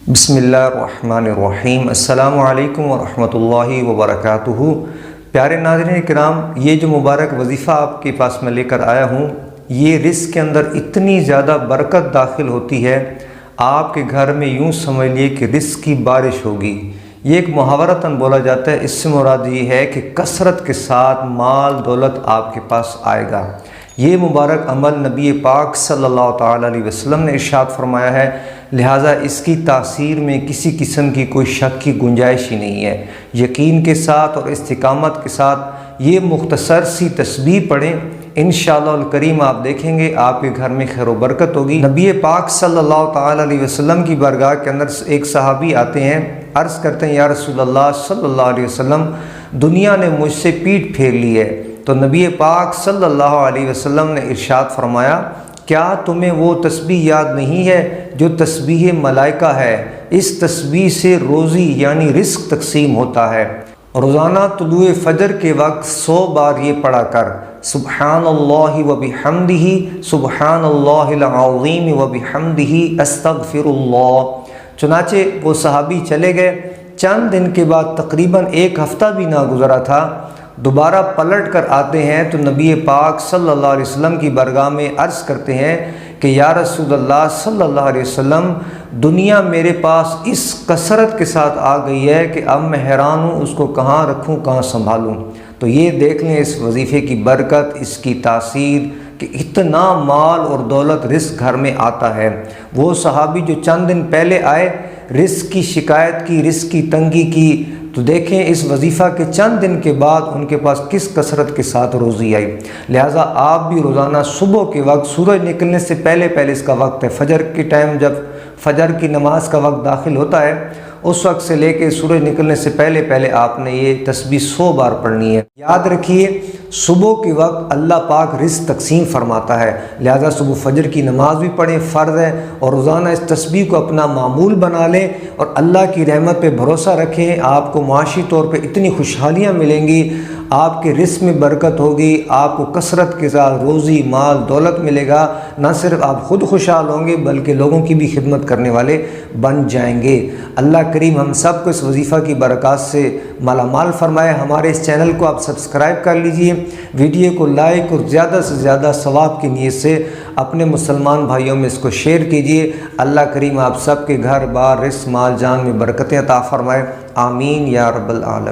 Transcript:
بسم اللہ الرحمن الرحیم۔ السلام علیکم ورحمۃ اللہ وبرکاتہ۔ پیارے ناظرین کرام، یہ جو مبارک وظیفہ آپ کے پاس میں لے کر آیا ہوں، یہ رزق کے اندر اتنی زیادہ برکت داخل ہوتی ہے، آپ کے گھر میں یوں سمجھ لیے کہ رزق کی بارش ہوگی۔ یہ ایک محاورتاً بولا جاتا ہے، اس سے مراد یہ ہے کہ کثرت کے ساتھ مال دولت آپ کے پاس آئے گا۔ یہ مبارک عمل نبی پاک صلی اللہ تعالیٰ علیہ وسلم نے ارشاد فرمایا ہے، لہٰذا اس کی تاثیر میں کسی قسم کی کوئی شک کی گنجائش ہی نہیں ہے۔ یقین کے ساتھ اور استقامت کے ساتھ یہ مختصر سی تسبیح پڑھیں، انشاءاللہ الکریم آپ دیکھیں گے آپ کے گھر میں خیر و برکت ہوگی۔ نبی پاک صلی اللہ تعالیٰ علیہ وسلم کی بارگاہ کے اندر ایک صحابی آتے ہیں، عرض کرتے ہیں، یا رسول اللہ صلی اللہ علیہ وسلم، دنیا نے مجھ سے پیٹھ پھیر لی ہے۔ تو نبی پاک صلی اللہ علیہ وسلم نے ارشاد فرمایا، کیا تمہیں وہ تسبیح یاد نہیں ہے جو تسبیح ملائکہ ہے؟ اس تسبیح سے روزی یعنی رزق تقسیم ہوتا ہے۔ روزانہ طلوع فجر کے وقت 100 بار یہ پڑھا کر، سبحان اللہ و بحمدہ، سبحان اللہ العظیم و بحمدہ، استغفر اللہ۔ چنانچہ وہ صحابی چلے گئے۔ چند دن کے بعد تقریباً 1 ہفتہ بھی نہ گزرا تھا، دوبارہ پلٹ کر آتے ہیں تو نبی پاک صلی اللہ علیہ وسلم کی بارگاہ میں عرض کرتے ہیں کہ یا رسول اللہ صلی اللہ علیہ وسلم، دنیا میرے پاس اس کثرت کے ساتھ آ گئی ہے کہ اب میں حیران ہوں، اس کو کہاں رکھوں، کہاں سنبھالوں۔ تو یہ دیکھ لیں اس وظیفے کی برکت، اس کی تاثیر کہ اتنا مال اور دولت رزق گھر میں آتا ہے۔ وہ صحابی جو چند دن پہلے آئے، رزق کی شکایت کی، رزق کی تنگی کی، تو دیکھیں اس وظیفہ کے چند دن کے بعد ان کے پاس کس کثرت کے ساتھ روزی آئی۔ لہٰذا آپ بھی روزانہ صبح کے وقت، سورج نکلنے سے پہلے اس کا وقت ہے، فجر کے ٹائم جب فجر کی نماز کا وقت داخل ہوتا ہے، اس وقت سے لے کے سورج نکلنے سے پہلے آپ نے یہ تسبیح 100 بار پڑھنی ہے۔ یاد رکھیے، صبح کے وقت اللہ پاک رزق تقسیم فرماتا ہے، لہذا صبح فجر کی نماز بھی پڑھیں، فرض ہے، اور روزانہ اس تسبیح کو اپنا معمول بنا لیں اور اللہ کی رحمت پہ بھروسہ رکھیں۔ آپ کو معاشی طور پہ اتنی خوشحالیاں ملیں گی، آپ کے رزق میں برکت ہوگی، آپ کو کثرت کے ساتھ روزی مال دولت ملے گا۔ نہ صرف آپ خود خوشحال ہوں گے بلکہ لوگوں کی بھی خدمت کرنے والے بن جائیں گے۔ اللہ کریم ہم سب کو اس وظیفہ کی برکات سے مالا مال فرمائے۔ ہمارے اس چینل کو آپ سبسکرائب کر لیجئے، ویڈیو کو لائک اور زیادہ سے زیادہ ثواب کی نیت سے اپنے مسلمان بھائیوں میں اس کو شیئر کیجئے۔ اللہ کریم آپ سب کے گھر بار رزق مال جان میں برکتیں عطا فرمائے، آمین یا رب العالمین۔